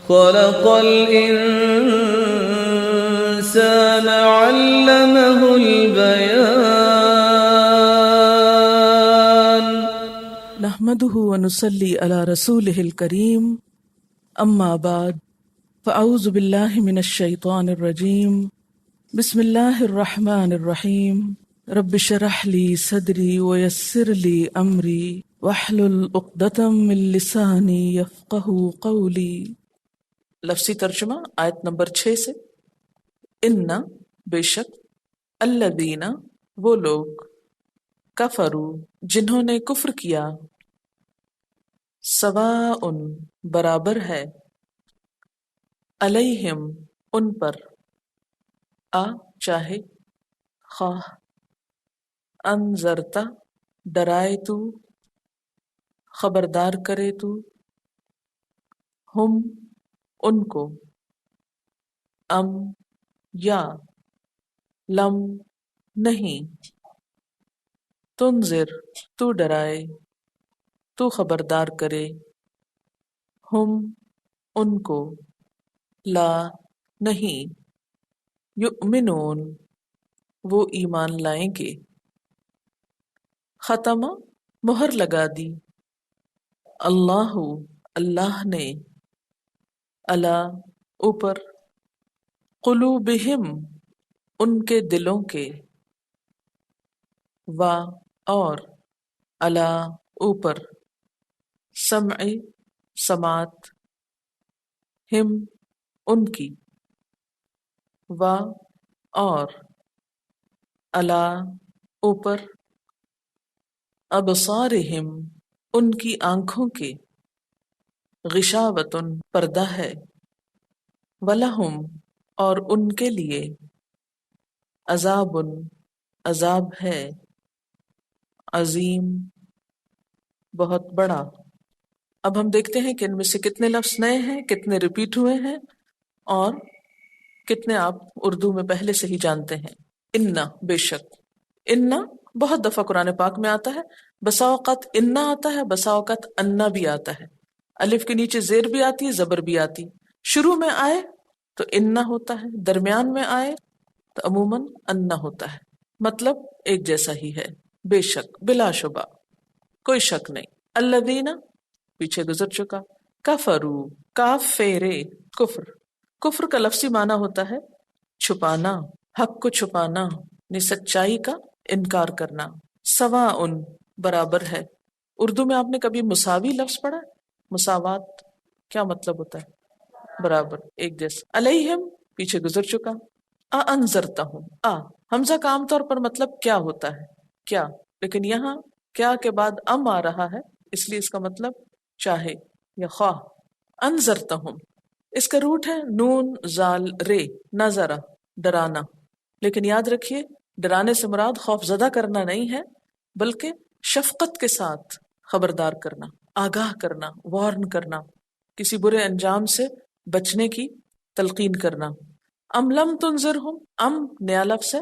خلق الإنسان علمه البيان. نحمده ونصلي على رسوله الكريم، اما بعد، فاعوذ بالله من الشيطان الرجيم. بسم الله الرحمن الرحيم. رب اشرح لي صدري ويسر لي امري واحلل عقدة من لساني يفقهوا قولي. لفظی ترجمہ آیت نمبر 6 سے. ان بے شک، الذین وہ لوگ، کفروا جنہوں نے کفر کیا، سواء برابر ہے، علیہم ان پر، چاہے، خواہ، انذرتا ڈرائے تو، خبردار کرے تو، ہم ان کو، ام یا، لم نہیں، تنذر تو ڈرائے، تو خبردار کرے، ہم ان کو، لا نہیں، یؤمنون وہ ایمان لائیں گے. ختم مہر لگا دی، اللہ اللہ نے، علی اوپر، قلوبہم ان کے دلوں کے، و اور، علی اوپر، سمع سماعت، ہم ان کی، و اور، علی اوپر، ابصارہم ان کی آنکھوں کے، غشاوۃ پردہ ہے، ولہم اور ان کے لیے، عذاب عذاب ہے، عظیم بہت بڑا. اب ہم دیکھتے ہیں کہ ان میں سے کتنے لفظ نئے ہیں، کتنے ریپیٹ ہوئے ہیں، اور کتنے آپ اردو میں پہلے سے ہی جانتے ہیں. انا بے شک، انا بہت دفعہ قرآن پاک میں آتا ہے، بسا اوقات انا آتا ہے، بسا اوقات انا بھی آتا ہے، الف کے نیچے زیر بھی آتی ہے، زبر بھی آتی. شروع میں آئے تو انا ہوتا ہے، درمیان میں آئے تو عموماً انا ہوتا ہے. مطلب ایک جیسا ہی ہے، بے شک، بلا شبہ، کوئی شک نہیں. الذین پیچھے گزر چکا، کفروا کاف فیرے، کفر. کفر کا لفظی معنی ہوتا ہے چھپانا، حق کو چھپانا، یعنی سچائی کا انکار کرنا. سواء برابر ہے. اردو میں آپ نے کبھی مساوی لفظ پڑھا ہے؟ مساوات کیا مطلب ہوتا ہے؟ برابر، ایک جیسا. علیہم پیچھے گزر چکا. انذرتہم، حمزہ کا عام طور پر مطلب کیا ہوتا ہے، کیا، لیکن یہاں کیا کے بعد ام آ رہا ہے، اس لیے اس کا مطلب چاہے یا خواہ. انذرتہم اس کا روٹ ہے نون زال رے، نظرہ ڈرانا. لیکن یاد رکھیے ڈرانے سے مراد خوف زدہ کرنا نہیں ہے، بلکہ شفقت کے ساتھ خبردار کرنا، آگاہ کرنا، وارن کرنا، کسی برے انجام سے بچنے کی تلقین کرنا. ام لم تنذرہم، ام نیا لفظ ہے.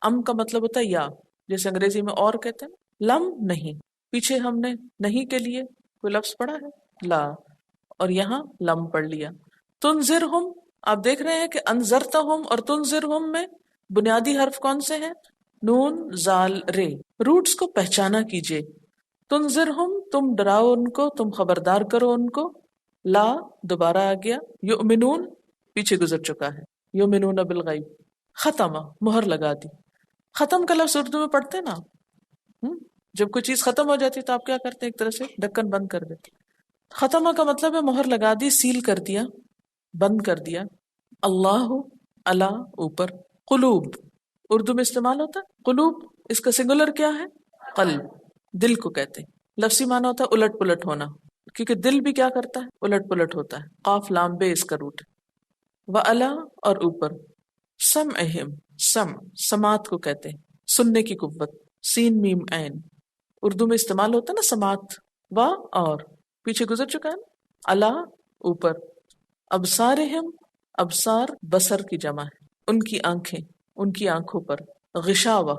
ام کا مطلب ہوتا ہے یا، جیسے انگریزی میں اور کہتے ہیں. لم نہیں، پیچھے ہم نے نہیں کے لیے کوئی لفظ پڑھا ہے، لا، اور یہاں لم پڑھ لیا. تنذرہم آپ دیکھ رہے ہیں کہ انذرتہم اور تنذرہم میں بنیادی حرف کون سے ہیں؟ نون زال رے. روٹس کو پہچانا کیجئے. تنذرہم تم ڈراؤ ان کو، تم خبردار کرو ان کو. لا دوبارہ آ گیا. یؤمنون پیچھے گزر چکا ہے، یؤمنون بالغیب. ختم مہر لگا دی. ختم کا لفظ اردو میں پڑھتے نا، جب کوئی چیز ختم ہو جاتی تو آپ کیا کرتے ہیں؟ ایک طرح سے ڈھکن بند کر دیتے. ختمہ کا مطلب ہے مہر لگا دی، سیل کر دیا، بند کر دیا. اللہ اللہ اوپر، قلوب اردو میں استعمال ہوتا ہے. قلوب اس کا سنگولر کیا ہے؟ قلب، دل کو کہتے ہیں. لفظی معنی ہوتا ہے الٹ پلٹ ہونا، کیونکہ دل بھی کیا کرتا ہے؟ الٹ پلٹ ہوتا ہے. قاف لام بے اس کا روٹ. وعلی اور اوپر. سمعہم سماعت کو کہتے ہیں، سننے کی قوت. سین میم عین اردو میں استعمال ہوتا ہے نا سماعت. و اور پیچھے گزر چکا ہے نا. اللہ اوپر. ابصارہم ابصار بصر کی جمع ہے، ان کی آنکھیں، ان کی آنکھوں پر. غشاوہ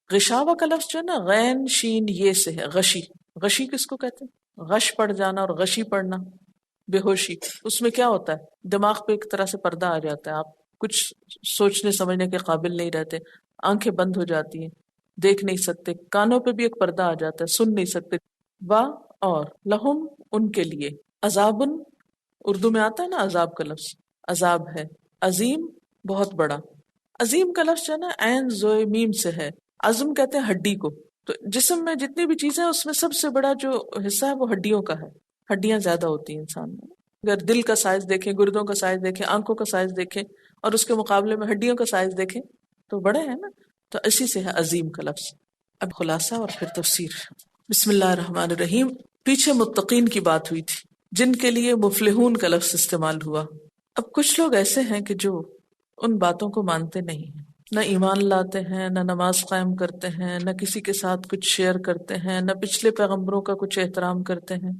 غشاوہ کا لفظ جو ہے نا غین شین یہ سے ہے، غشی. غشی کس کو کہتے ہیں؟ غش پڑ جانا اور غشی پڑھنا. بے ہوشی، اس میں کیا ہوتا ہے، دماغ پہ ایک طرح سے پردہ آ جاتا ہے، آپ کچھ سوچنے سمجھنے کے قابل نہیں رہتے، آنکھیں بند ہو جاتی ہیں، دیکھ نہیں سکتے، کانوں پہ بھی ایک پردہ آ جاتا ہے، سن نہیں سکتے۔ وا اور لہم ان کے لیے، عذابن اردو میں آتا ہے نا عذاب کا لفظ، عذاب ہے، عظیم بہت بڑا۔ عظیم کا لفظ جو ہے نا عین زوئے میم سے ہے، عظم کہتے ہیں ہڈی کو، تو جسم میں جتنی بھی چیزیں ہیں اس میں سب سے بڑا جو حصہ ہے وہ ہڈیوں کا ہے، ہڈیاں زیادہ ہوتی ہیں انسان میں۔ اگر دل کا سائز دیکھیں، گردوں کا سائز دیکھیں، آنکھوں کا سائز دیکھیں اور اس کے مقابلے میں ہڈیوں کا سائز دیکھیں تو بڑے ہیں نا، تو اسی سے ہے عظیم کا لفظ۔ اب خلاصہ اور پھر تفسیر۔ بسم اللہ الرحمن الرحیم۔ پیچھے متقین کی بات ہوئی تھی جن کے لیے مفلحون کا لفظ استعمال ہوا۔ اب کچھ لوگ ایسے ہیں کہ جو ان باتوں کو مانتے نہیں ہیں، نہ ایمان لاتے ہیں، نہ نماز قائم کرتے ہیں، نہ کسی کے ساتھ کچھ شیئر کرتے ہیں، نہ پچھلے پیغمبروں کا کچھ احترام کرتے ہیں،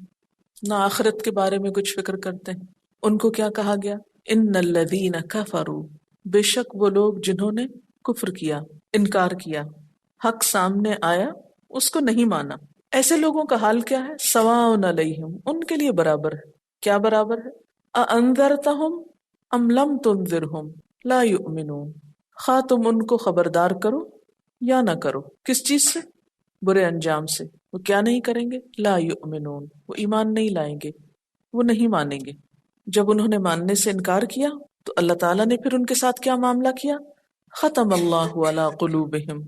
نہ آخرت کے بارے میں کچھ فکر کرتے ہیں۔ ان کو کیا کہا گیا؟ ان الذین کفروا، بے شک وہ لوگ جنہوں نے کفر کیا، انکار کیا، حق سامنے آیا اس کو نہیں مانا۔ ایسے لوگوں کا حال کیا ہے؟ سواء علیہم، ان کے لیے برابر ہے۔ کیا برابر ہے؟ اانذرتہم ام لم تنذرہم لا یؤمنون، خواہ تم ان کو خبردار کرو یا نہ کرو، کس چیز سے؟ برے انجام سے۔ وہ کیا نہیں کریں گے؟ لا یؤمنون، وہ ایمان نہیں لائیں گے، وہ نہیں مانیں گے۔ جب انہوں نے ماننے سے انکار کیا تو اللہ تعالیٰ نے پھر ان کے ساتھ کیا معاملہ کیا؟ ختم اللہ علی قلوبہم،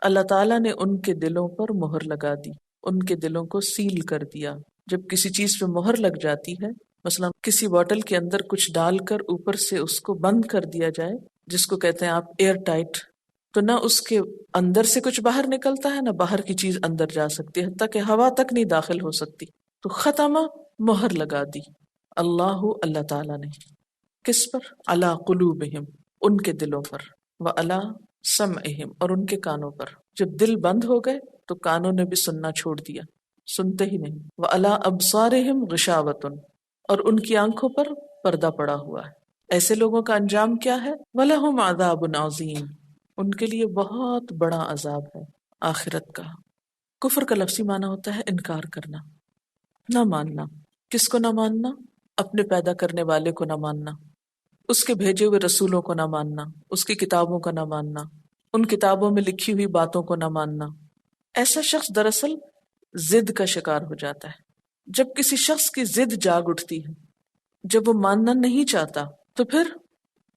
اللہ تعالیٰ نے ان کے دلوں پر مہر لگا دی، ان کے دلوں کو سیل کر دیا۔ جب کسی چیز پہ مہر لگ جاتی ہے، مثلا کسی بوٹل کے اندر کچھ ڈال کر اوپر سے اس کو بند کر دیا جائے، جس کو کہتے ہیں آپ ایئر ٹائٹ، تو نہ اس کے اندر سے کچھ باہر نکلتا ہے، نہ باہر کی چیز اندر جا سکتی ہے، حتیٰ کہ ہوا تک نہیں داخل ہو سکتی۔ تو ختمہ مہر لگا دی اللہ تعالیٰ نے، کس پر؟ علی قلوبہم، ان کے دلوں پر، وعلی سمعہم، اور ان کے کانوں پر۔ جب دل بند ہو گئے تو کانوں نے بھی سننا چھوڑ دیا، سنتے ہی نہیں۔ وعلی ابصارہم غشاوۃ، اور ان کی آنکھوں پر پردہ پڑا ہوا ہے۔ ایسے لوگوں کا انجام کیا ہے؟ وَلَهُمْ عَذَابٌ عَظِيمٌ، ان کے لیے بہت بڑا عذاب ہے آخرت کا۔ کفر کا لفظی معنی ہوتا ہے انکار کرنا، نہ ماننا۔ کس کو نہ ماننا؟ اپنے پیدا کرنے والے کو نہ ماننا، اس کے بھیجے ہوئے رسولوں کو نہ ماننا، اس کی کتابوں کو نہ ماننا، ان کتابوں میں لکھی ہوئی باتوں کو نہ ماننا۔ ایسا شخص دراصل ضد کا شکار ہو جاتا ہے۔ جب کسی شخص کی ضد جاگ اٹھتی ہے، جب وہ ماننا نہیں چاہتا، تو پھر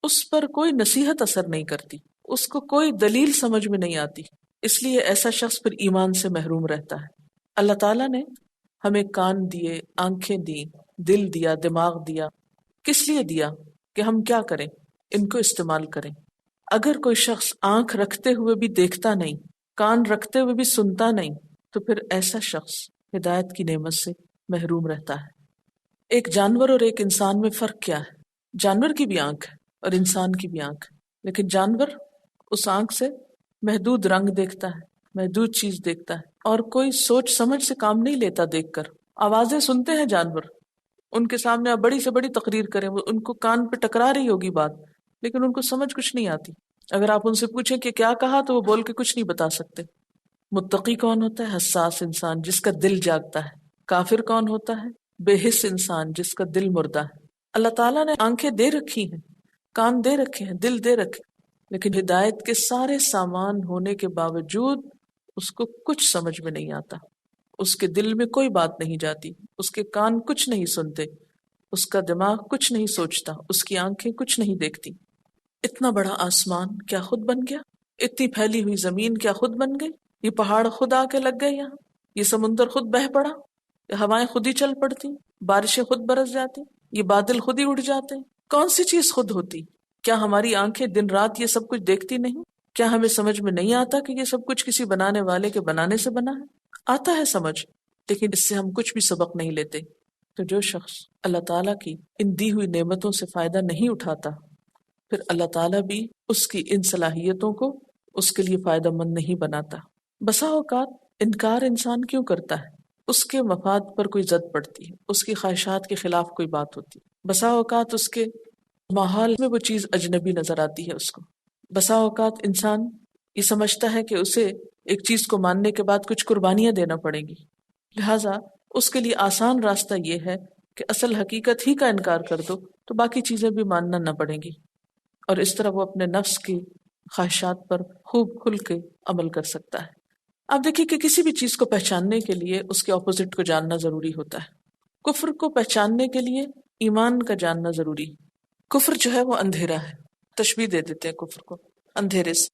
اس پر کوئی نصیحت اثر نہیں کرتی، اس کو کوئی دلیل سمجھ میں نہیں آتی، اس لیے ایسا شخص پھر ایمان سے محروم رہتا ہے۔ اللہ تعالیٰ نے ہمیں کان دیے، آنکھیں دی، دل دیا، دماغ دیا، کس لیے دیا؟ کہ ہم کیا کریں؟ ان کو استعمال کریں۔ اگر کوئی شخص آنکھ رکھتے ہوئے بھی دیکھتا نہیں، کان رکھتے ہوئے بھی سنتا نہیں، تو پھر ایسا شخص ہدایت کی نعمت سے محروم رہتا ہے۔ ایک جانور اور ایک انسان میں فرق کیا ہے؟ جانور کی بھی آنکھ ہے اور انسان کی بھی آنکھ ہے، لیکن جانور اس آنکھ سے محدود رنگ دیکھتا ہے، محدود چیز دیکھتا ہے، اور کوئی سوچ سمجھ سے کام نہیں لیتا دیکھ کر۔ آوازیں سنتے ہیں جانور، ان کے سامنے آپ بڑی سے بڑی تقریر کریں، وہ ان کو کان پہ ٹکرا رہی ہوگی بات، لیکن ان کو سمجھ کچھ نہیں آتی۔ اگر آپ ان سے پوچھیں کہ کیا کہا تو وہ بول کے کچھ نہیں بتا سکتے۔ متقی کون ہوتا ہے؟ حساس انسان جس کا دل جاگتا ہے۔ کافر کون ہوتا ہے؟ بے حس انسان جس کا دل مردہ ہے۔ اللہ تعالیٰ نے آنکھیں دے رکھی ہیں، کان دے رکھے ہیں، دل دے رکھے، لیکن ہدایت کے سارے سامان ہونے کے باوجود اس کو کچھ سمجھ میں نہیں آتا، اس کے دل میں کوئی بات نہیں جاتی، اس کے کان کچھ نہیں سنتے، اس کا دماغ کچھ نہیں سوچتا، اس کی آنکھیں کچھ نہیں دیکھتی۔ اتنا بڑا آسمان کیا خود بن گیا؟ اتنی پھیلی ہوئی زمین کیا خود بن گئی؟ یہ پہاڑ خود آ کے لگ گئے یہاں؟ یہ سمندر خود بہہ پڑا؟ یہ ہوائیں خود ہی چل پڑتی؟ بارشیں خود برس جاتی؟ یہ بادل خود ہی اڑ جاتے؟ کون سی چیز خود ہوتی؟ کیا ہماری آنکھیں دن رات یہ سب کچھ دیکھتی نہیں؟ کیا ہمیں سمجھ میں نہیں آتا کہ یہ سب کچھ کسی بنانے والے کے بنانے سے بنا ہے؟ آتا ہے سمجھ، لیکن اس سے ہم کچھ بھی سبق نہیں لیتے۔ تو جو شخص اللہ تعالیٰ کی ان دی ہوئی نعمتوں سے فائدہ نہیں اٹھاتا، پھر اللہ تعالیٰ بھی اس کی ان صلاحیتوں کو اس کے لیے فائدہ مند نہیں بناتا۔ بسا اوقات انکار انسان کیوں کرتا ہے؟ اس کے مفاد پر کوئی زد پڑتی ہے، اس کی خواہشات کے خلاف کوئی بات ہوتی ہے، بسا اوقات اس کے ماحول میں وہ چیز اجنبی نظر آتی ہے اس کو، بسا اوقات انسان یہ سمجھتا ہے کہ اسے ایک چیز کو ماننے کے بعد کچھ قربانیاں دینا پڑیں گی، لہٰذا اس کے لیے آسان راستہ یہ ہے کہ اصل حقیقت ہی کا انکار کر دو تو باقی چیزیں بھی ماننا نہ پڑیں گی، اور اس طرح وہ اپنے نفس کی خواہشات پر خوب کھل کے عمل کر سکتا ہے۔ آپ دیکھیے کہ کسی بھی چیز کو پہچاننے کے لیے اس کے اپوزٹ کو جاننا ضروری ہوتا ہے۔ کفر کو پہچاننے کے لیے ایمان کا جاننا ضروری ہے۔ کفر جو ہے وہ اندھیرا ہے، تشبیہ دے دیتے ہیں کفر کو اندھیرے سے۔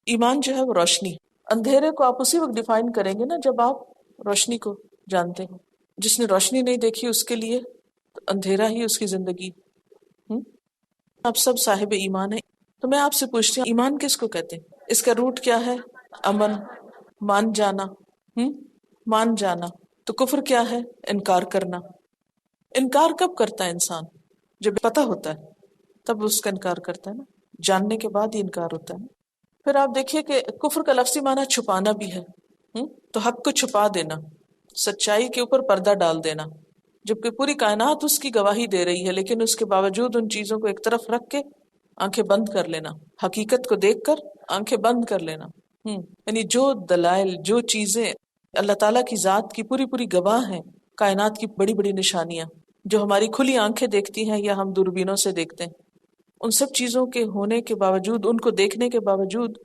ایمان جو ہے وہ روشنی ہے۔ اندھیرے کو آپ اسی وقت ڈیفائن کریں گے نا جب آپ روشنی کو جانتے ہیں۔ جس نے روشنی نہیں دیکھی اس کے لیے تو اندھیرا ہی اس کی زندگی۔ آپ سب صاحب ایمان ہیں، تو میں آپ سے پوچھتی ہوں ایمان کس کو کہتے ہیں؟ اس کا روٹ کیا ہے؟ امن، مان جانا، مان جانا۔ تو کفر کیا ہے؟ انکار کرنا۔ انکار کب کرتا ہے انسان؟ جب پتہ ہوتا ہے تب اس کا انکار کرتا ہے نا، جاننے کے بعد ہی انکار ہوتا ہے نا۔ پھر آپ دیکھیے کہ کفر کا لفظی معنی چھپانا بھی ہے، تو حق کو چھپا دینا، سچائی کے اوپر پردہ ڈال دینا، جبکہ پوری کائنات اس کی گواہی دے رہی ہے لیکن اس کے باوجود ان چیزوں کو ایک طرف رکھ کے آنکھیں بند کر لینا، حقیقت کو دیکھ کر آنکھیں بند کر لینا۔ یعنی جو دلائل، جو چیزیں اللہ تعالیٰ کی ذات کی پوری پوری گواہ ہیں، کائنات کی بڑی بڑی نشانیاں جو ہماری کھلی آنکھیں دیکھتی ہیں یا ہم دوربینوں سے دیکھتے ہیں، ان سب چیزوں کے ہونے کے باوجود، ان کو دیکھنے کے باوجود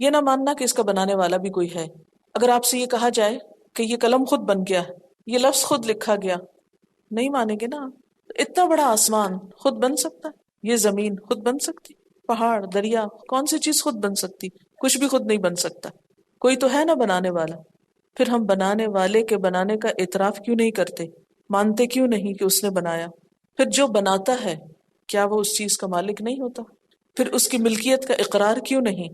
یہ نہ ماننا کہ اس کا بنانے والا بھی کوئی ہے۔ اگر آپ سے یہ کہا جائے کہ یہ قلم خود بن گیا، یہ لفظ خود لکھا گیا، نہیں مانیں گے نا۔ اتنا بڑا آسمان خود بن سکتا ہے؟ یہ زمین خود بن سکتی؟ پہاڑ، دریا، کون سی چیز خود بن سکتی؟ کچھ بھی خود نہیں بن سکتا، کوئی تو ہے نا بنانے والا۔ پھر ہم بنانے والے کے بنانے کا اعتراف کیوں نہیں کرتے؟ مانتے کیوں نہیں کہ اس نے بنایا؟ پھر جو بناتا ہے کیا وہ اس چیز کا مالک نہیں ہوتا؟ پھر اس کی ملکیت کا اقرار کیوں نہیں؟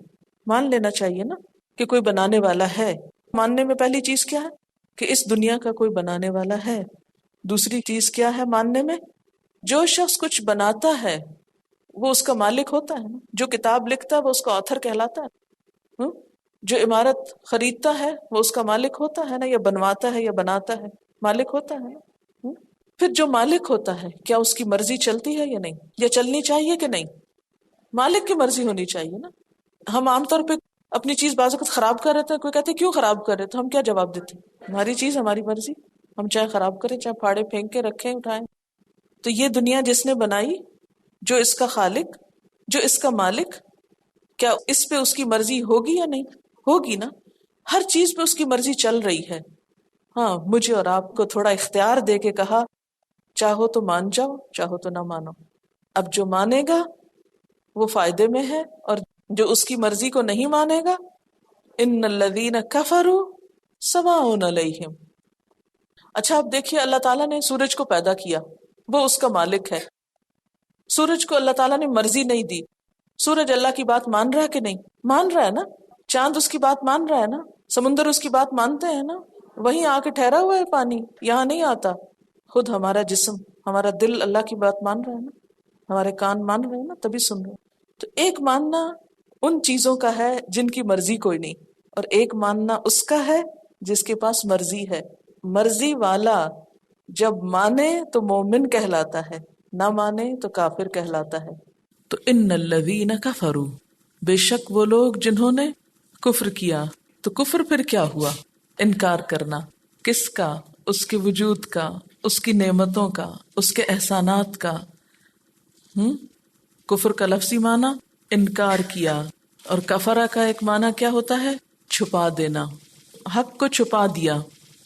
مان لینا چاہیے نا کہ کوئی بنانے والا ہے۔ ماننے میں پہلی چیز کیا ہے؟ کہ اس دنیا کا کوئی بنانے والا ہے۔ دوسری چیز کیا ہے ماننے میں؟ جو شخص کچھ بناتا ہے وہ اس کا مالک ہوتا ہے نا۔ جو کتاب لکھتا ہے وہ اس کا آتھر کہلاتا ہے۔ جو عمارت خریدتا ہے وہ اس کا مالک ہوتا ہے نا، یا بنواتا ہے یا بناتا ہے، مالک ہوتا ہے نا۔ پھر جو مالک ہوتا ہے کیا اس کی مرضی چلتی ہے یا نہیں، یا چلنی چاہیے کہ نہیں؟ مالک کی مرضی ہونی چاہیے نا۔ ہم عام طور پہ اپنی چیز بعض وقت خراب کر رہے ہیں، کوئی کہتے ہیں کیوں خراب کر رہے، تو ہم کیا جواب دیتے ہیں؟ ہماری چیز ہماری مرضی، ہم چاہے خراب کریں، چاہے پھاڑے پھینک کے رکھیں، اٹھائیں۔ تو یہ دنیا جس نے بنائی، جو اس کا خالق، جو اس کا مالک، کیا اس پہ اس کی مرضی ہوگی یا نہیں؟ ہوگی نا۔ ہر چیز پہ اس کی مرضی چل رہی ہے۔ ہاں، مجھے اور آپ کو تھوڑا اختیار دے کے کہا چاہو تو مان جاؤ، چاہو تو نہ مانو۔ اب جو مانے گا وہ فائدے میں ہے، اور جو اس کی مرضی کو نہیں مانے گا، ان الذین کفروا سواء علیہم۔ اچھا اب دیکھیے، اللہ تعالیٰ نے سورج کو پیدا کیا، وہ اس کا مالک ہے۔ سورج کو اللہ تعالیٰ نے مرضی نہیں دی، سورج اللہ کی بات مان رہا ہے کہ نہیں؟ مان رہا ہے نا۔ چاند اس کی بات مان رہا ہے نا، سمندر اس کی بات مانتے ہیں نا، وہیں آ کے ٹھہرا ہوا ہے پانی، یہاں نہیں آتا۔ خود ہمارا جسم، ہمارا دل اللہ کی بات مان رہا ہے نا، ہمارے کان مان رہے ہیں نا، تبھی سن رہے ہیں۔ تو ایک ماننا ان چیزوں کا ہے جن کی مرضی کوئی نہیں، اور ایک ماننا اس کا ہے جس کے پاس مرضی ہے۔ مرضی والا جب مانے تو مومن کہلاتا ہے، نہ مانے تو کافر کہلاتا ہے۔ تو ان الذین کفروا، بے شک وہ لوگ جنہوں نے کفر کیا۔ تو کفر پھر کیا ہوا؟ انکار کرنا۔ کس کا؟ اس کے وجود کا، اس کی نعمتوں کا، اس کے احسانات کا۔ کفر کا لفظی معنی انکار کیا، اور کفرہ کا ایک معنی کیا ہوتا ہے؟ چھپا دینا۔ حق کو چھپا دیا،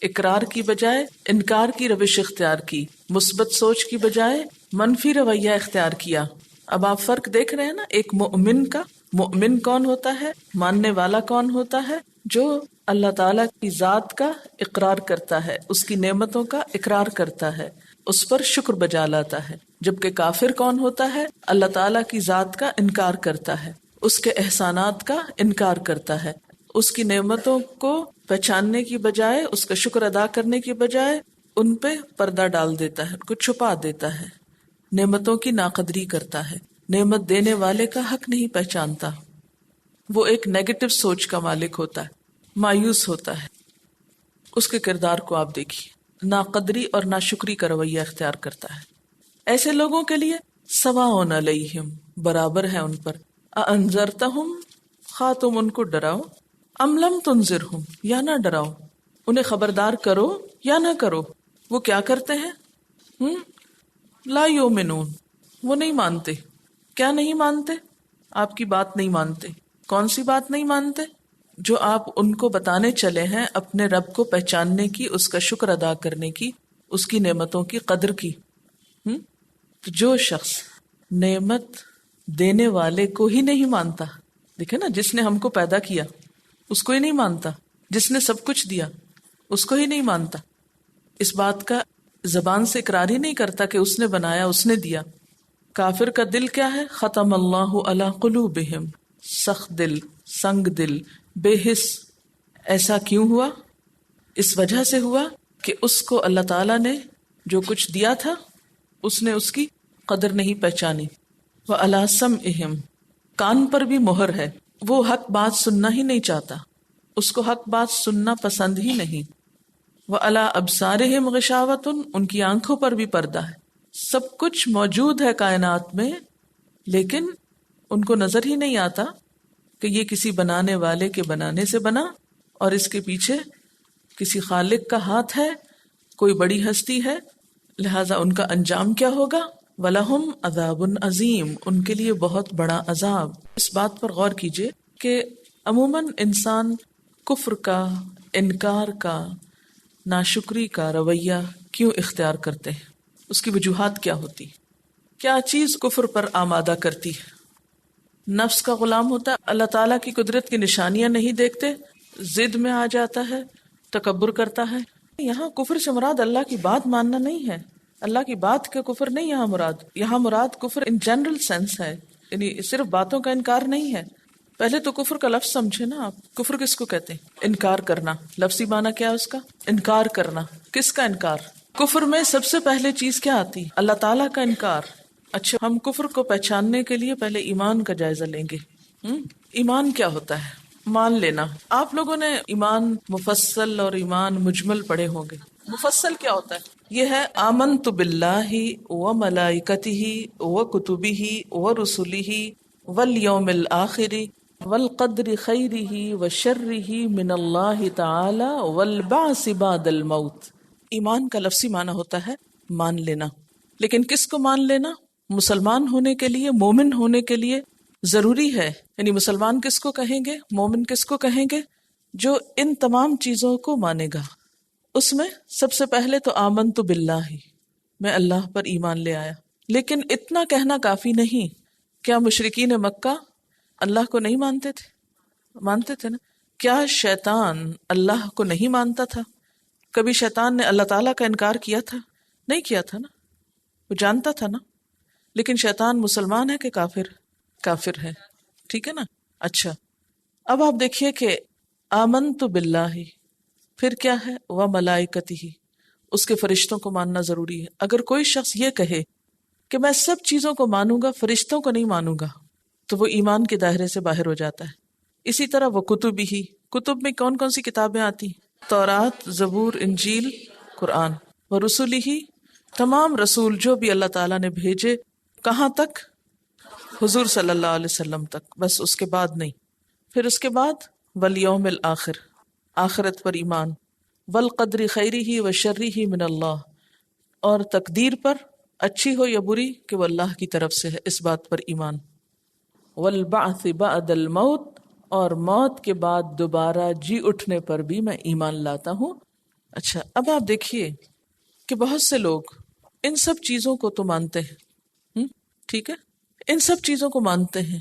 اقرار کی بجائے انکار کی روش اختیار کی، مثبت سوچ کی بجائے منفی رویہ اختیار کیا۔ اب آپ فرق دیکھ رہے ہیں نا ایک مومن کا۔ مومن کون ہوتا ہے؟ ماننے والا کون ہوتا ہے؟ جو اللہ تعالیٰ کی ذات کا اقرار کرتا ہے، اس کی نعمتوں کا اقرار کرتا ہے، اس پر شکر بجا لاتا ہے۔ جبکہ کافر کون ہوتا ہے؟ اللہ تعالیٰ کی ذات کا انکار کرتا ہے، اس کے احسانات کا انکار کرتا ہے، اس کی نعمتوں کو پہچاننے کی بجائے، اس کا شکر ادا کرنے کی بجائے ان پہ پردہ ڈال دیتا ہے، ان کو چھپا دیتا ہے، نعمتوں کی ناقدری کرتا ہے، نعمت دینے والے کا حق نہیں پہچانتا۔ وہ ایک نیگیٹو سوچ کا مالک ہوتا ہے، مایوس ہوتا ہے۔ اس کے کردار کو آپ دیکھیے، ناقدری اور ناشکری کا رویہ اختیار کرتا ہے۔ ایسے لوگوں کے لیے سواء علیہم، برابر ہے ان پر، اانذرتہم، خواہ تم ان کو ڈراؤ، ام لم تنذرہم، یا نہ ڈراؤ، انہیں خبردار کرو یا نہ کرو، وہ کیا کرتے ہیں؟ لا یؤمنون، وہ نہیں مانتے. کیا نہیں مانتے؟ آپ کی بات نہیں مانتے. کون سی بات نہیں مانتے؟ جو آپ ان کو بتانے چلے ہیں اپنے رب کو پہچاننے کی، اس کا شکر ادا کرنے کی، اس کی نعمتوں کی قدر کی. تو جو شخص نعمت دینے والے کو ہی نہیں مانتا، دیکھیں نا، جس نے ہم کو پیدا کیا اس کو ہی نہیں مانتا، جس نے سب کچھ دیا اس کو ہی نہیں مانتا، اس بات کا زبان سے اقرار ہی نہیں کرتا کہ اس نے بنایا، اس نے دیا. کافر کا دل کیا ہے؟ ختم اللہ علی قلوبہم، سخت دل، سنگ دل، بے حس. ایسا کیوں ہوا؟ اس وجہ سے ہوا کہ اس کو اللہ تعالیٰ نے جو کچھ دیا تھا اس نے اس کی قدر نہیں پہچانی. وعلی سمعہم، کان پر بھی مہر ہے، وہ حق بات سننا ہی نہیں چاہتا، اس کو حق بات سننا پسند ہی نہیں. وعلی ابصارہم غشاوۃ، ان کی آنکھوں پر بھی پردہ ہے. سب کچھ موجود ہے کائنات میں لیکن ان کو نظر ہی نہیں آتا کہ یہ کسی بنانے والے کے بنانے سے بنا اور اس کے پیچھے کسی خالق کا ہاتھ ہے، کوئی بڑی ہستی ہے، لہذا ان کا انجام کیا ہوگا؟ وَلَهُمْ عَذَابٌ عَظِيمٌ، ان کے لیے بہت بڑا عذاب. اس بات پر غور کیجئے کہ عموماً انسان کفر کا، انکار کا، ناشکری کا رویہ کیوں اختیار کرتے ہیں؟ اس کی وجوہات کیا ہوتی؟ کیا چیز کفر پر آمادہ کرتی ہے؟ نفس کا غلام ہوتا ہے، اللہ تعالیٰ کی قدرت کی نشانیاں نہیں دیکھتے، ضد میں آ جاتا ہے، تکبر کرتا ہے. یہاں کفر سے مراد اللہ کی بات ماننا نہیں ہے، اللہ کی بات کا کفر نہیں یہاں مراد. یہاں مراد کفر ان جنرل سینس ہے، یعنی صرف باتوں کا انکار نہیں ہے. پہلے تو کفر کا لفظ سمجھے نا آپ. کفر کس کو کہتے ہیں؟ انکار کرنا. لفظی معنی کیا ہے اس کا؟ انکار کرنا. کس کا انکار؟ کفر میں سب سے پہلے چیز کیا آتی؟ اللہ تعالیٰ کا انکار. اچھا، ہم کفر کو پہچاننے کے لیے پہلے ایمان کا جائزہ لیں گے. ایمان کیا ہوتا ہے؟ مان لینا. آپ لوگوں نے ایمان مفصل اور ایمان مجمل پڑھے ہوں گے. مفصل کیا ہوتا ہے؟ یہ ہے آمنت باللہ و ملائکتہ و کتبہ و رسلہ والیوم الآخر والقدر خیرہ و شرہ من اللہ تعالی والبعث بعد الموت. ایمان کا لفظی معنی ہوتا ہے مان لینا. لیکن کس کو مان لینا؟ مسلمان ہونے کے لیے، مومن ہونے کے لیے ضروری ہے. یعنی مسلمان کس کو کہیں گے؟ مومن کس کو کہیں گے؟ جو ان تمام چیزوں کو مانے گا. اس میں سب سے پہلے تو آمنت باللہ، میں اللہ پر ایمان لے آیا. لیکن اتنا کہنا کافی نہیں. کیا مشرکین مکہ اللہ کو نہیں مانتے تھے؟ مانتے تھے نا. کیا شیطان اللہ کو نہیں مانتا تھا؟ کبھی شیطان نے اللہ تعالیٰ کا انکار کیا تھا؟ نہیں کیا تھا نا. وہ جانتا تھا نا. لیکن شیطان مسلمان ہے کہ کافر؟ کافر ہے. ٹھیک ہے نا. اچھا، اب آپ دیکھیے کہ آمنت باللہ، پھر کیا ہے؟ و ملائکتہ، اس کے فرشتوں کو ماننا ضروری ہے. اگر کوئی شخص یہ کہے کہ میں سب چیزوں کو مانوں گا، فرشتوں کو نہیں مانوں گا، تو وہ ایمان کے دائرے سے باہر ہو جاتا ہے. اسی طرح وہ کتب ہی، کتب میں کون کون سی کتابیں آتی؟ تورات، زبور، انجیل، قرآن. وہ رسول ہی، تمام رسول جو بھی اللہ تعالیٰ نے بھیجے. کہاں تک؟ حضور صلی اللہ علیہ وسلم تک، بس اس کے بعد نہیں. پھر اس کے بعد والیوم الآخر، آخرت پر ایمان. والقدر خیرہ و شرہ من اللہ، اور تقدیر پر اچھی ہو یا بری کہ وہ اللہ کی طرف سے ہے، اس بات پر ایمان. والبعث بعد الموت، اور موت کے بعد دوبارہ جی اٹھنے پر بھی میں ایمان لاتا ہوں. اچھا، اب آپ دیکھیے کہ بہت سے لوگ ان سب چیزوں کو تو مانتے ہیں، ٹھیک ہے، ان سب چیزوں کو مانتے ہیں،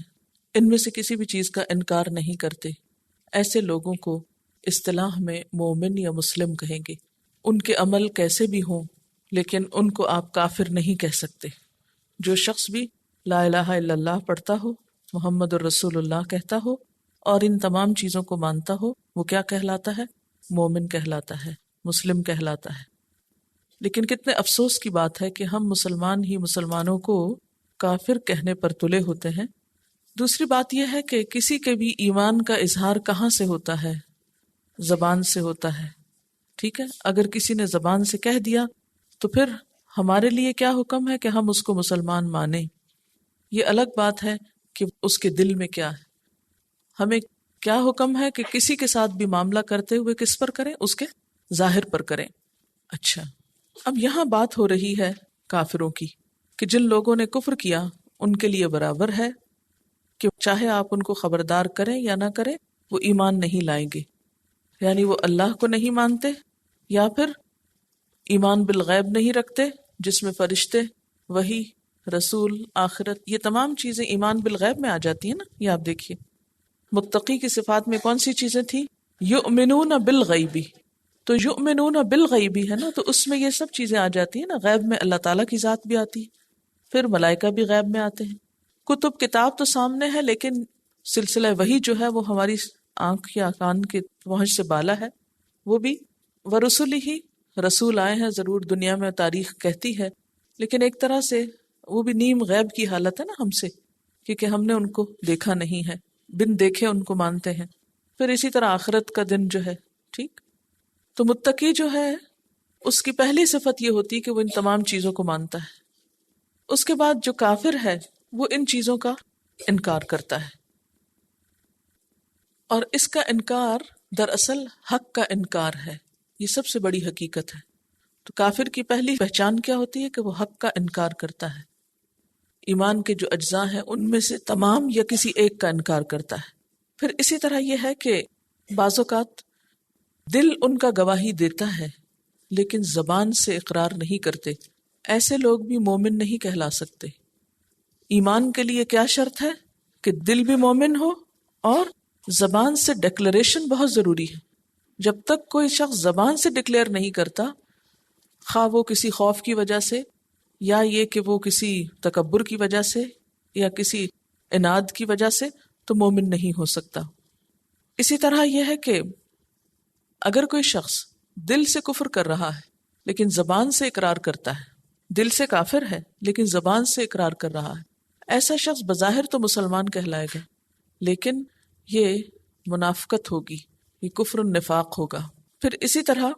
ان میں سے کسی بھی چیز کا انکار نہیں کرتے. ایسے لوگوں کو اصطلاح میں مومن یا مسلم کہیں گے. ان کے عمل کیسے بھی ہوں لیکن ان کو آپ کافر نہیں کہہ سکتے. جو شخص بھی لا الہ الا اللہ پڑھتا ہو، محمد الرسول اللہ کہتا ہو اور ان تمام چیزوں کو مانتا ہو، وہ کیا کہلاتا ہے؟ مومن کہلاتا ہے، مسلم کہلاتا ہے. لیکن کتنے افسوس کی بات ہے کہ ہم مسلمان ہی مسلمانوں کو کافر کہنے پر تلے ہوتے ہیں. دوسری بات یہ ہے کہ کسی کے بھی ایمان کا اظہار کہاں سے ہوتا ہے؟ زبان سے ہوتا ہے. ٹھیک ہے، اگر کسی نے زبان سے کہہ دیا تو پھر ہمارے لیے کیا حکم ہے کہ ہم اس کو مسلمان مانیں. یہ الگ بات ہے کہ اس کے دل میں کیا ہے. ہمیں کیا حکم ہے کہ کسی کے ساتھ بھی معاملہ کرتے ہوئے کس پر کریں؟ اس کے ظاہر پر کریں. اچھا، اب یہاں بات ہو رہی ہے کافروں کی کہ جن لوگوں نے کفر کیا ان کے لیے برابر ہے کہ چاہے آپ ان کو خبردار کریں یا نہ کریں وہ ایمان نہیں لائیں گے، یعنی وہ اللہ کو نہیں مانتے یا پھر ایمان بالغیب نہیں رکھتے جس میں فرشتے، وحی، رسول، آخرت، یہ تمام چیزیں ایمان بالغیب میں آ جاتی ہیں نا. یہ آپ دیکھیے متقی کی صفات میں کون سی چیزیں تھی؟ یؤمنون بالغیبی، تو یؤمنون بالغیبی ہے نا، تو اس میں یہ سب چیزیں آ جاتی ہیں نا. غیب میں اللہ تعالیٰ کی ذات بھی آتی ہے، پھر ملائکہ بھی غیب میں آتے ہیں، کتب کتاب تو سامنے ہے لیکن سلسلہ وحی جو ہے وہ ہماری آنکھ یا کان کے پہنچ سے بالا ہے، وہ بھی ورسول ہی، رسول آئے ہیں ضرور دنیا میں، تاریخ کہتی ہے، لیکن ایک طرح سے وہ بھی نیم غیب کی حالت ہے نا ہم سے، کیونکہ ہم نے ان کو دیکھا نہیں ہے، بن دیکھے ان کو مانتے ہیں. پھر اسی طرح آخرت کا دن جو ہے، ٹھیک. تو متقی جو ہے اس کی پہلی صفت یہ ہوتی ہے کہ وہ ان تمام چیزوں کو مانتا ہے. اس کے بعد جو کافر ہے وہ ان چیزوں کا انکار کرتا ہے، اور اس کا انکار دراصل حق کا انکار ہے. یہ سب سے بڑی حقیقت ہے. تو کافر کی پہلی پہچان کیا ہوتی ہے کہ وہ حق کا انکار کرتا ہے، ایمان کے جو اجزاء ہیں ان میں سے تمام یا کسی ایک کا انکار کرتا ہے. پھر اسی طرح یہ ہے کہ بعض اوقات دل ان کا گواہی دیتا ہے لیکن زبان سے اقرار نہیں کرتے. ایسے لوگ بھی مومن نہیں کہلا سکتے. ایمان کے لیے کیا شرط ہے؟ کہ دل بھی مومن ہو اور زبان سے ڈکلیریشن بہت ضروری ہے. جب تک کوئی شخص زبان سے ڈکلیئر نہیں کرتا، خواہ وہ کسی خوف کی وجہ سے یا یہ کہ وہ کسی تکبر کی وجہ سے یا کسی عناد کی وجہ سے، تو مومن نہیں ہو سکتا. اسی طرح یہ ہے کہ اگر کوئی شخص دل سے کفر کر رہا ہے لیکن زبان سے اقرار کرتا ہے، دل سے کافر ہے لیکن زبان سے اقرار کر رہا ہے، ایسا شخص بظاہر تو مسلمان کہلائے گا لیکن یہ منافقت ہوگی، یہ کفر النفاق ہوگا. پھر اسی طرح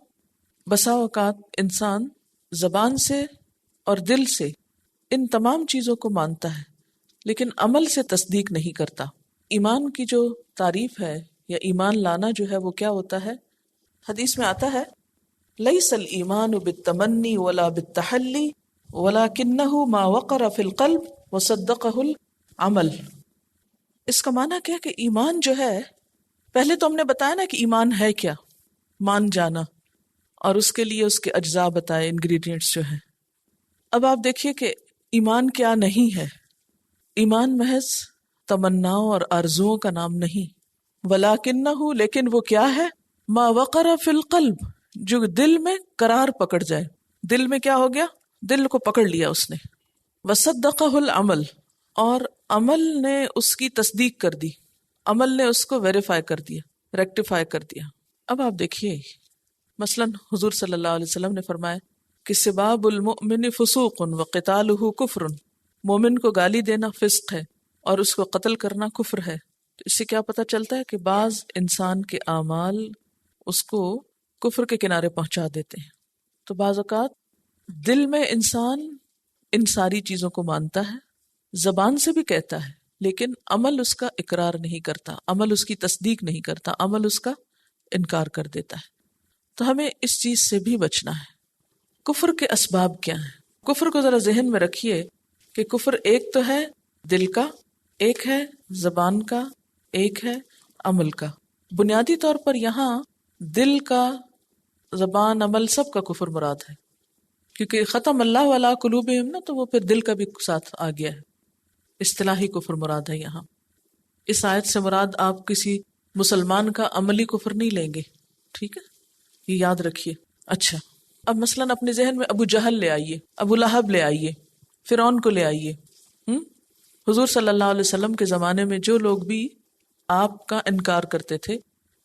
بسا اوقات انسان زبان سے اور دل سے ان تمام چیزوں کو مانتا ہے لیکن عمل سے تصدیق نہیں کرتا. ایمان کی جو تعریف ہے یا ایمان لانا جو ہے وہ کیا ہوتا ہے؟ حدیث میں آتا ہے لیس الایمان بالتمنی ولا بالتحلی ولکنہ ما وقر فی القلب وصدقہ العمل. اس کا معنی کیا کہ ایمان جو ہے، پہلے تو ہم نے بتایا نا کہ ایمان ہے کیا، مان جانا، اور اس کے لیے اس کے اجزاء بتائے، انگریڈینٹس جو ہیں. اب آپ دیکھیے کہ ایمان کیا نہیں ہے. ایمان محض تمناؤں اور آرزوؤں کا نام نہیں. ولیکنہ، لیکن وہ کیا ہے؟ ما وقر فی القلب، جو دل میں قرار پکڑ جائے. دل میں کیا ہو گیا؟ دل کو پکڑ لیا اس نے. وصدقہ العمل، اور عمل نے اس کی تصدیق کر دی، عمل نے اس کو ویریفائی کر دیا، ریکٹیفائی کر دیا. اب آپ دیکھیے مثلا حضور صلی اللہ علیہ وسلم نے فرمایا کہ سباب المؤمن فسوق وقتالہ کفر، مومن کو گالی دینا فسق ہے اور اس کو قتل کرنا کفر ہے. تو اس سے کیا پتہ چلتا ہے کہ بعض انسان کے اعمال اس کو کفر کے کنارے پہنچا دیتے ہیں. تو بعض اوقات دل میں انسان ان ساری چیزوں کو مانتا ہے، زبان سے بھی کہتا ہے، لیکن عمل اس کا اقرار نہیں کرتا، عمل اس کی تصدیق نہیں کرتا، عمل اس کا انکار کر دیتا ہے. تو ہمیں اس چیز سے بھی بچنا ہے. کفر کے اسباب کیا ہیں؟ کفر کو ذرا ذہن میں رکھیے کہ کفر ایک تو ہے دل کا، ایک ہے زبان کا، ایک ہے عمل کا. بنیادی طور پر یہاں دل کا، زبان، عمل سب کا کفر مراد ہے، کیونکہ ختم اللہ علی قلوبہم نا، تو وہ پھر دل کا بھی ساتھ آ گیا ہے. اصطلاحی کفر مراد ہے یہاں. اس آیت سے مراد آپ کسی مسلمان کا عملی کفر نہیں لیں گے، ٹھیک ہے، یہ یاد رکھیے. اچھا، اب مثلاً اپنے ذہن میں ابو جہل لے آئیے، ابو لہب لے آئیے، فرعون کو لے آئیے. حضور صلی اللہ علیہ وسلم کے زمانے میں جو لوگ بھی آپ کا انکار کرتے تھے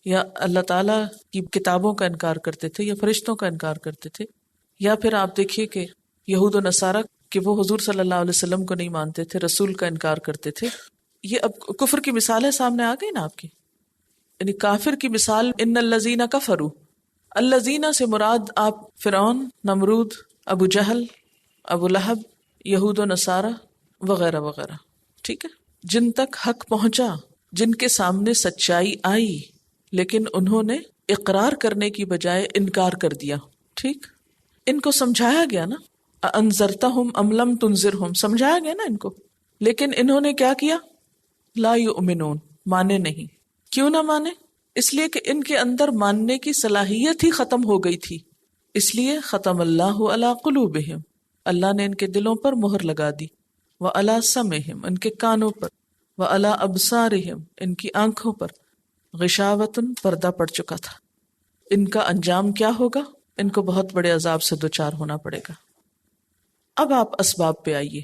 یا اللہ تعالیٰ کی کتابوں کا انکار کرتے تھے یا فرشتوں کا انکار کرتے تھے، یا پھر آپ دیکھیے کہ یہود و نصارہ کہ وہ حضور صلی اللہ علیہ وسلم کو نہیں مانتے تھے، رسول کا انکار کرتے تھے. یہ اب کفر کی مثالیں سامنے آ گئی نا آپ کی. یعنی کافر کی مثال ان الذین کفروا، الذین سے مراد آپ فرعون، نمرود، ابو جہل، ابو لہب، یہود و نصارہ وغیرہ وغیرہ، ٹھیک ہے، جن تک حق پہنچا، جن کے سامنے سچائی آئی لیکن انہوں نے اقرار کرنے کی بجائے انکار کر دیا. ٹھیک، ان کو سمجھایا گیا نا انذرتہم ام لم تنذرہم، سمجھایا گیا نا ان کو، لیکن انہوں نے کیا کیا؟ لا یؤمنون، مانے نہیں۔ کیوں نہ مانے؟ اس لیے کہ ان کے اندر ماننے کی صلاحیت ہی ختم ہو گئی تھی، اس لیے ختم اللہ علی قلوبہم، اللہ نے ان کے دلوں پر مہر لگا دی، وعلی سمعہم، ان کے کانوں پر، وعلی ابصارہم، ان کی آنکھوں پر، غشاوۃ، پردہ پڑ چکا تھا۔ ان کا انجام کیا ہوگا؟ ان کو بہت بڑے عذاب سے دوچار ہونا پڑے گا۔ اب آپ اسباب پہ آئیے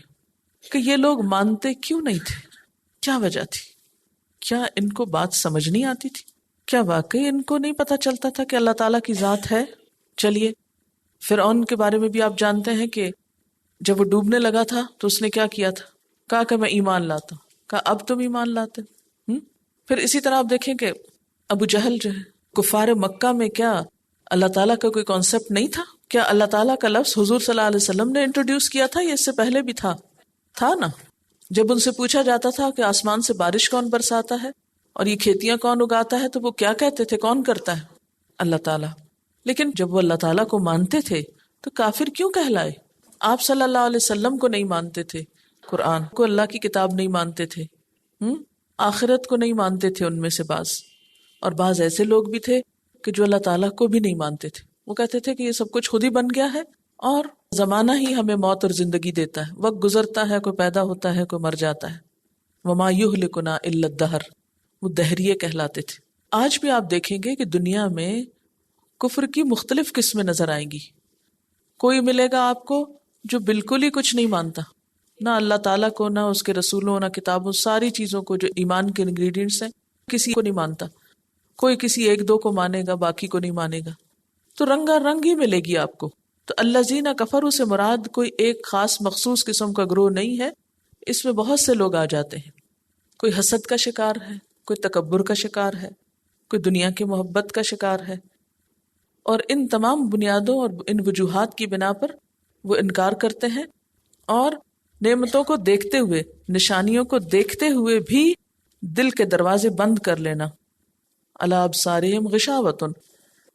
کہ یہ لوگ مانتے کیوں نہیں تھے، کیا وجہ تھی؟ کیا ان کو بات سمجھ نہیں آتی تھی؟ کیا واقعی ان کو نہیں پتا چلتا تھا کہ اللہ تعالیٰ کی ذات ہے؟ چلیے، فرعون کے بارے میں بھی آپ جانتے ہیں کہ جب وہ ڈوبنے لگا تھا تو اس نے کیا کیا تھا؟ کہا کہ میں ایمان لاتا ہوں۔ کہا اب تم ایمان لاتے ہوں؟ پھر اسی طرح آپ دیکھیں کہ ابو جہل جو ہے، کفار مکہ میں کیا اللہ تعالیٰ کا کوئی کانسیپٹ نہیں تھا؟ کیا اللہ تعالیٰ کا لفظ حضور صلی اللہ علیہ وسلم نے انٹروڈیوس کیا تھا یا اس سے پہلے بھی تھا نا؟ جب ان سے پوچھا جاتا تھا کہ آسمان سے بارش کون برساتا ہے اور یہ کھیتیاں کون اگاتا ہے تو وہ کیا کہتے تھے؟ کون کرتا ہے؟ اللہ تعالیٰ۔ لیکن جب وہ اللہ تعالیٰ کو مانتے تھے تو کافر کیوں کہلائے؟ آپ صلی اللہ علیہ وسلم کو نہیں مانتے تھے، قرآن کو اللہ کی کتاب نہیں مانتے تھے، آخرت کو نہیں مانتے تھے ان میں سے بعض، اور بعض ایسے لوگ بھی تھے کہ جو اللہ تعالیٰ کو بھی نہیں مانتے تھے۔ وہ کہتے تھے کہ یہ سب کچھ خود ہی بن گیا ہے اور زمانہ ہی ہمیں موت اور زندگی دیتا ہے، وقت گزرتا ہے، کوئی پیدا ہوتا ہے، کوئی مر جاتا ہے۔ وما یہلکنا الا الدہر، وہ دہریے کہلاتے تھے۔ آج بھی آپ دیکھیں گے کہ دنیا میں کفر کی مختلف قسمیں نظر آئیں گی۔ کوئی ملے گا آپ کو جو بالکل ہی کچھ نہیں مانتا، نہ اللہ تعالیٰ کو، نہ اس کے رسولوں، نہ کتابوں، ساری چیزوں کو جو ایمان کے انگریڈینٹس ہیں، کسی کو نہیں مانتا۔ کوئی کسی ایک دو کو مانے گا، باقی کو نہیں مانے گا، تو رنگا رنگ ہی ملے گی آپ کو۔ تو الذین کفروا سے مراد کوئی ایک خاص مخصوص قسم کا گروہ نہیں ہے، اس میں بہت سے لوگ آ جاتے ہیں۔ کوئی حسد کا شکار ہے، کوئی تکبر کا شکار ہے، کوئی دنیا کی محبت کا شکار ہے، اور ان تمام بنیادوں اور ان وجوہات کی بنا پر وہ انکار کرتے ہیں، اور نعمتوں کو دیکھتے ہوئے، نشانیوں کو دیکھتے ہوئے بھی دل کے دروازے بند کر لینا۔ علی ابصارہم غشاوۃ،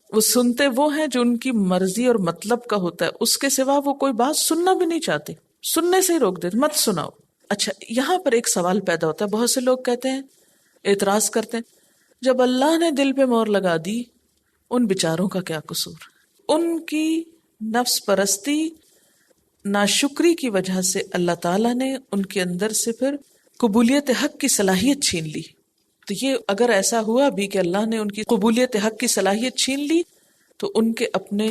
وہ سنتے وہ ہیں جو ان کی مرضی اور مطلب کا ہوتا ہے، اس کے سوا وہ کوئی بات سننا بھی نہیں چاہتے، سننے سے ہی روک دیتے، مت سناؤ۔ اچھا، یہاں پر ایک سوال پیدا ہوتا ہے، بہت سے لوگ کہتے ہیں، اعتراض کرتے ہیں، جب اللہ نے دل پہ مہر لگا دی، ان بیچاروں کا کیا قصور؟ ان کی نفس پرستی، ناشکری کی وجہ سے اللہ تعالیٰ نے ان کے اندر سے پھر قبولیت حق کی صلاحیت چھین لی۔ تو یہ اگر ایسا ہوا بھی کہ اللہ نے ان کی قبولیت حق کی صلاحیت چھین لی، تو ان کے اپنے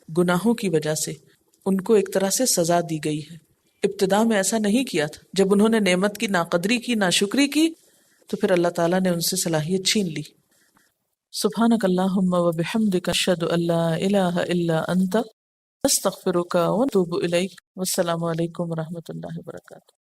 گناہوں کی وجہ سے ان کو ایک طرح سے سزا دی گئی ہے۔ ابتدا میں ایسا نہیں کیا تھا، جب انہوں نے نعمت کی ناقدری کی، ناشکری کی، تو پھر اللہ تعالیٰ نے ان سے صلاحیت چھین لی۔ سبحانک اللہم و بحمدک، اشہد ان لا الہ الا انت، استغفرک و اتوب الیک۔ والسلام علیکم و رحمۃ اللہ وبرکاتہ۔